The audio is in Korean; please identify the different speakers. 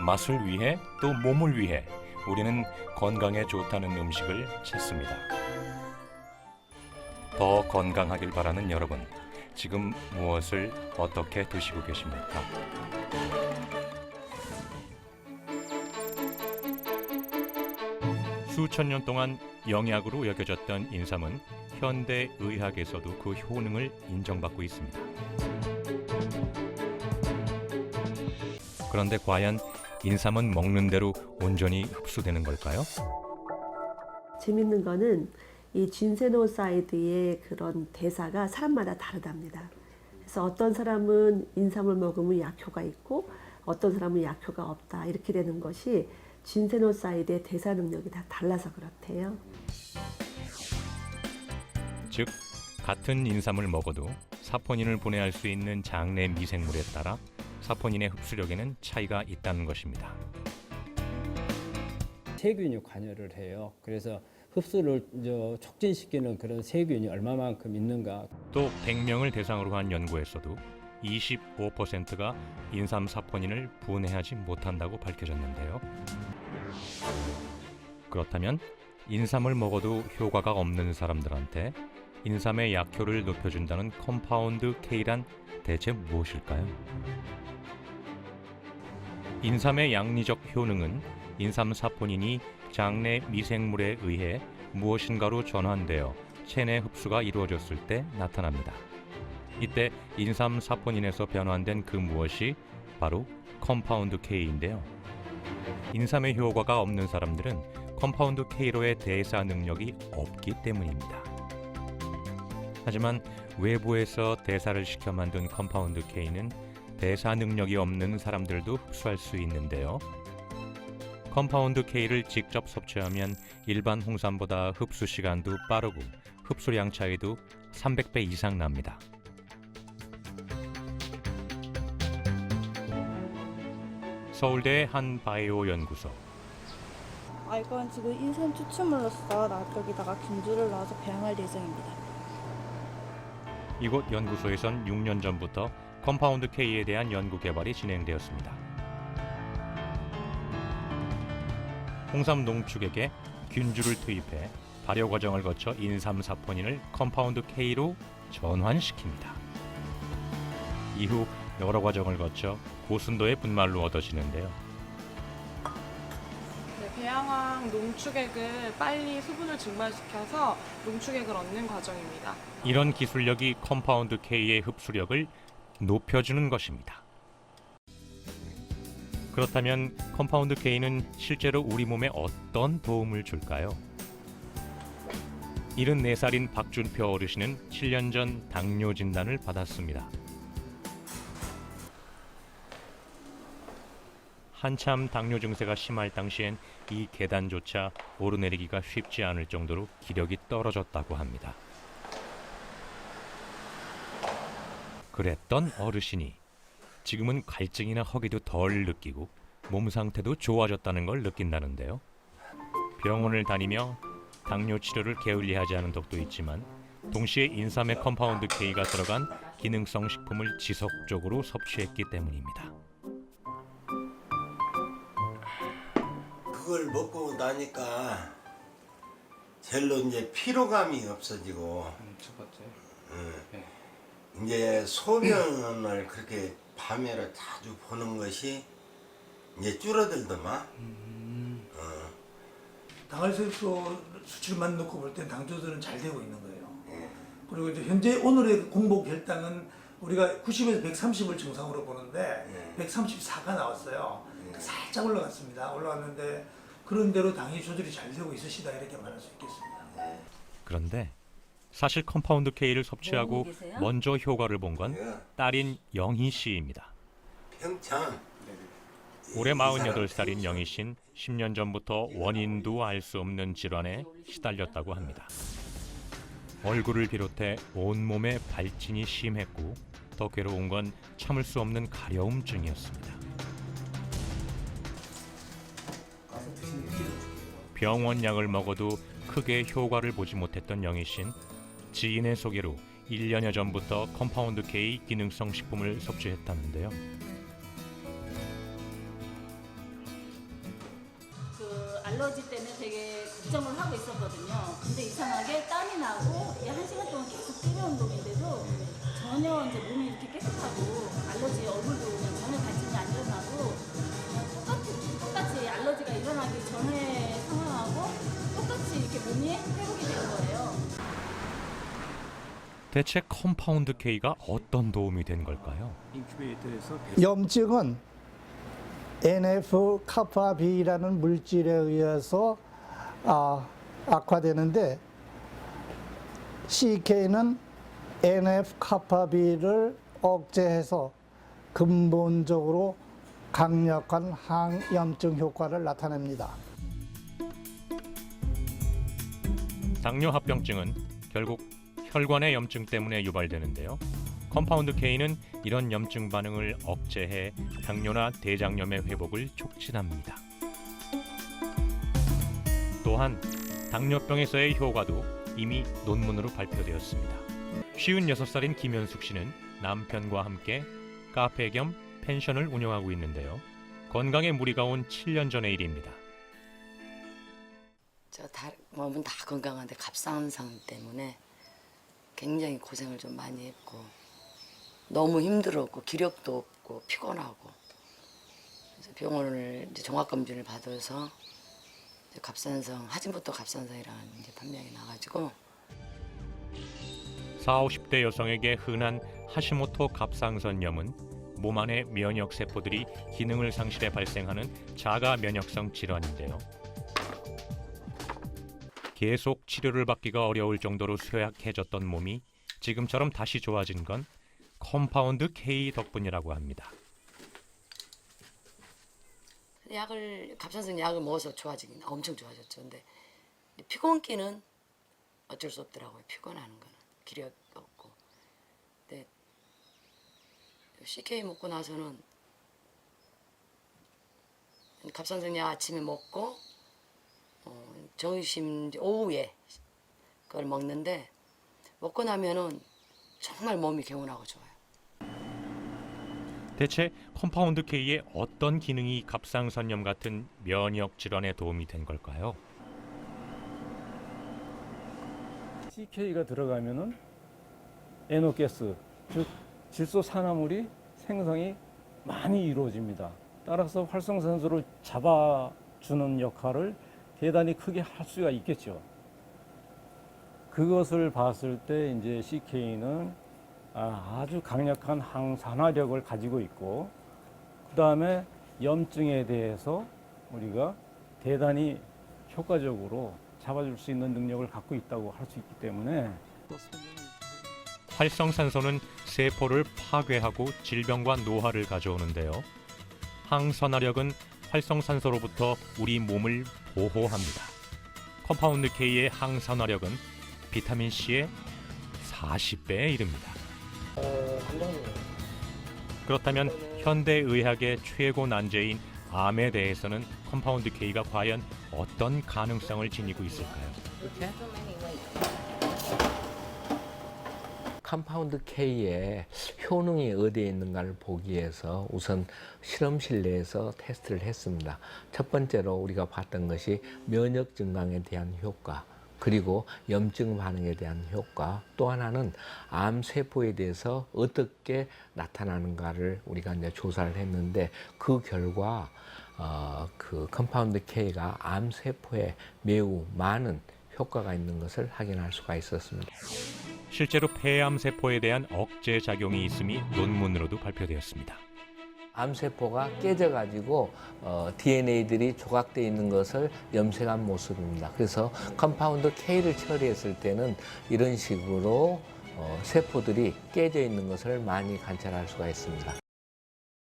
Speaker 1: 맛을 위해 또 몸을 위해 우리는 건강에 좋다는 음식을 찾습니다. 더 건강하길 바라는 여러분, 지금 무엇을 어떻게 드시고 계십니까? 수천 년 동안 영약으로 여겨졌던 인삼은 현대 의학에서도 그 효능을 인정받고 있습니다. 그런데 과연 인삼은 먹는 대로 온전히 흡수되는 걸까요?
Speaker 2: 재밌는 거는 이 진세노사이드의 그런 대사가 사람마다 다르답니다. 그래서 어떤 사람은 인삼을 먹으면 약효가 있고 어떤 사람은 약효가 없다 이렇게 되는 것이 진세노사이드의 대사 능력이 다 달라서 그렇대요.
Speaker 1: 즉, 같은 인삼을 먹어도 사포닌을 분해할 수 있는 장내 미생물에 따라 사포닌의 흡수력에는 차이가 있다는 것입니다.
Speaker 3: 세균이 관여를 해요. 그래서 흡수를 촉진시키는 그런 세균이 얼마만큼 있는가.
Speaker 1: 또 100명을 대상으로 한 연구에서도 25%가 인삼 사포닌을 분해하지 못한다고 밝혀졌는데요. 그렇다면 인삼을 먹어도 효과가 없는 사람들한테 인삼의 약효를 높여준다는 컴파운드 K란 대체 무엇일까요? 인삼의 양리적 효능은 인삼 사포닌이 장내 미생물에 의해 무엇인가로 전환되어 체내 흡수가 이루어졌을 때 나타납니다. 이때 인삼 사포닌에서 변환된 그 무엇이 바로 컴파운드 K인데요. 인삼의 효과가 없는 사람들은 컴파운드 K로의 대사 능력이 없기 때문입니다. 하지만 외부에서 대사를 시켜 만든 컴파운드 K는 대사 능력이 없는 사람들도 흡수할 수 있는데요. 컴파운드 K를 직접 섭취하면 일반 홍삼보다 흡수 시간도 빠르고 흡수량 차이도 300배 이상 납니다. 서울대 한 바이오 연구소.
Speaker 4: 이건 지금 인삼 추출물로서 여기다가 균주를 넣어서 배양할 예정입니다.
Speaker 1: 이곳 연구소에선 6년 전부터 컴파운드 K에 대한 연구 개발이 진행되었습니다. 홍삼 농축액에 균주를 투입해 발효 과정을 거쳐 인삼 사포닌을 컴파운드 K로 전환시킵니다. 이후 여러 과정을 거쳐 고순도의 분말로 얻어지는데요.
Speaker 5: 배양한 농축액을 빨리 수분을 증발시켜서 농축액을 얻는 과정입니다.
Speaker 1: 이런 기술력이 컴파운드 K의 흡수력을 높여주는 것입니다. 그렇다면 컴파운드 K는 실제로 우리 몸에 어떤 도움을 줄까요? 74살인 박준표 어르신은 7년 전 당뇨 진단을 받았습니다. 한참 당뇨 증세가 심할 당시엔 이 계단조차 오르내리기가 쉽지 않을 정도로 기력이 떨어졌다고 합니다. 그랬던 어르신이 지금은 갈증이나 허기도 덜 느끼고 몸 상태도 좋아졌다는 걸 느낀다는데요. 병원을 다니며 당뇨 치료를 게을리하지 않은 덕도 있지만 동시에 인삼의 컴파운드 K가 들어간 기능성 식품을 지속적으로 섭취했기 때문입니다.
Speaker 6: 그걸 먹고 나니까 젤로 이제 피로감이 없어지고
Speaker 3: 첫 번째. 네.
Speaker 6: 이제 소변을 그렇게 밤에로 자주 보는 것이 이제 줄어들더만.
Speaker 7: 당활색소 수치만 놓고 볼 땐 당조들은 잘 되고 있는 거예요. 그리고 이제 현재 오늘의 공복 혈당은 우리가 90에서 130을 정상으로 보는데 134가 나왔어요. 살짝 올라갔습니다. 올라갔는데 그런 대로 당이 조절이 잘 되고 있으시다 이렇게 말할 수 있겠습니다.
Speaker 1: 그런데 사실 컴파운드 K를 섭취하고 먼저 효과를 본 건 딸인 영희 씨입니다.
Speaker 6: 평창.
Speaker 1: 올해 48살인 영희 씨는 10년 전부터 원인도 알 수 없는 질환에 시달렸다고 합니다. 얼굴을 비롯해 온몸에 발진이 심했고 더 괴로운 건 참을 수 없는 가려움증이었습니다. 병원 약을 먹어도 크게 효과를 보지 못했던 영희 씨는 지인의 소개로 1년여 전부터 컴파운드 K 기능성 식품을 섭취했다는데요.
Speaker 8: 알러지 때문에 되게 걱정을 하고 있었거든요. 근데 이상하게 땀이 나고 이게 1시간 동안 계속 뛰는 운동인데도 전혀 이제 몸이 이렇게 깨끗하고 알러지 얼굴도 그냥 전혀 발진이 안 일어나고 그냥 똑같이 알러지가 일어나기 전에 상황하고 똑같이 이렇게 몸이 회복이 된 거예요.
Speaker 1: 대체 컴파운드 K가 어떤 도움이 된 걸까요?
Speaker 9: 염증은 NF-kappa-B라는 물질에 의해서 악화되는데 CK는 NF-kappa-B를 억제해서 근본적으로 강력한 항염증 효과를 나타냅니다.
Speaker 1: 당뇨합병증은 결국 혈관의 염증 때문에 유발되는데요. 컴파운드 K는 이런 염증 반응을 억제해 당뇨나 대장염의 회복을 촉진합니다. 또한 당뇨병에서의 효과도 이미 논문으로 발표되었습니다. 56살인 김현숙 씨는 남편과 함께 카페 겸 펜션을 운영하고 있는데요. 건강에 무리가 온 7년 전의 일입니다.
Speaker 10: 몸은 다 건강한데 갑상선 때문에 굉장히 고생을 좀 많이 했고 너무 힘들었고 기력도 없고 피곤하고 그래서 병원을 이제 종합검진을 받아서 이제 갑상선 하진부터 갑상선이라는 이제 판명이 나가지고
Speaker 1: 40, 50대 여성에게 흔한 하시모토 갑상선염은 몸 안의 면역 세포들이 기능을 상실해 발생하는 자가 면역성 질환인데요. 계속 치료를 받기가 어려울 정도로 쇠약해졌던 몸이 지금처럼 다시 좋아진 건 컴파운드 K 덕분이라고 합니다.
Speaker 10: 갑상선 약을 먹어서 좋아지긴 엄청 좋아졌죠. 근데 피곤기는 어쩔 수 없더라고요. 피곤하는 거는 기력이 없고. 근데 CK 먹고 나서는 갑상선 약 아침에 먹고 점심 오후에 그걸 먹는데 먹고 나면은 정말 몸이 개운하고 좋아요.
Speaker 1: 대체 컴파운드 K의 어떤 기능이 갑상선염 같은 면역 질환에 도움이 된 걸까요?
Speaker 3: CK가 들어가면은 NO가스, 즉 질소산화물이 생성이 많이 이루어집니다. 따라서 활성산소를 잡아주는 역할을 대단히 크게 할 수가 있겠죠. 그것을 봤을 때 이제 CK는 아주 강력한 항산화력을 가지고 있고, 그 다음에 염증에 대해서 우리가 대단히 효과적으로 잡아줄 수 있는 능력을 갖고 있다고 할 수 있기 때문에
Speaker 1: 활성산소는 세포를 파괴하고 질병과 노화를 가져오는데요. 항산화력은 활성산소로부터 우리 몸을 보호합니다. 컴파운드 K의 항산화력은 비타민 C의 40배에 이릅니다. 그렇다면 현대의학의 최고 난제인 암에 대해서는 컴파운드 K가 과연 어떤 가능성을 지니고 있을까요?
Speaker 11: 컴파운드 K의 효능이 어디에 있는가를 보기 위해서 우선 실험실 내에서 테스트를 했습니다. 첫 번째로 우리가 봤던 것이 면역 증강에 대한 효과, 그리고 염증 반응에 대한 효과, 또 하나는 암 세포에 대해서 어떻게 나타나는가를 우리가 이제 조사를 했는데, 그 결과 그 컴파운드 K가 암 세포에 매우 많은 효과가 있는 것을 확인할 수가 있었습니다.
Speaker 1: 실제로 폐암 세포에 대한 억제 작용이 있음이 논문으로도 발표되었습니다.
Speaker 11: 암세포가 깨져가지고 DNA들이 조각되어 있는 것을 염색한 모습입니다. 그래서 컴파운드 K를 처리했을 때는 이런 식으로 세포들이 깨져 있는 것을 많이 관찰할 수가 있습니다.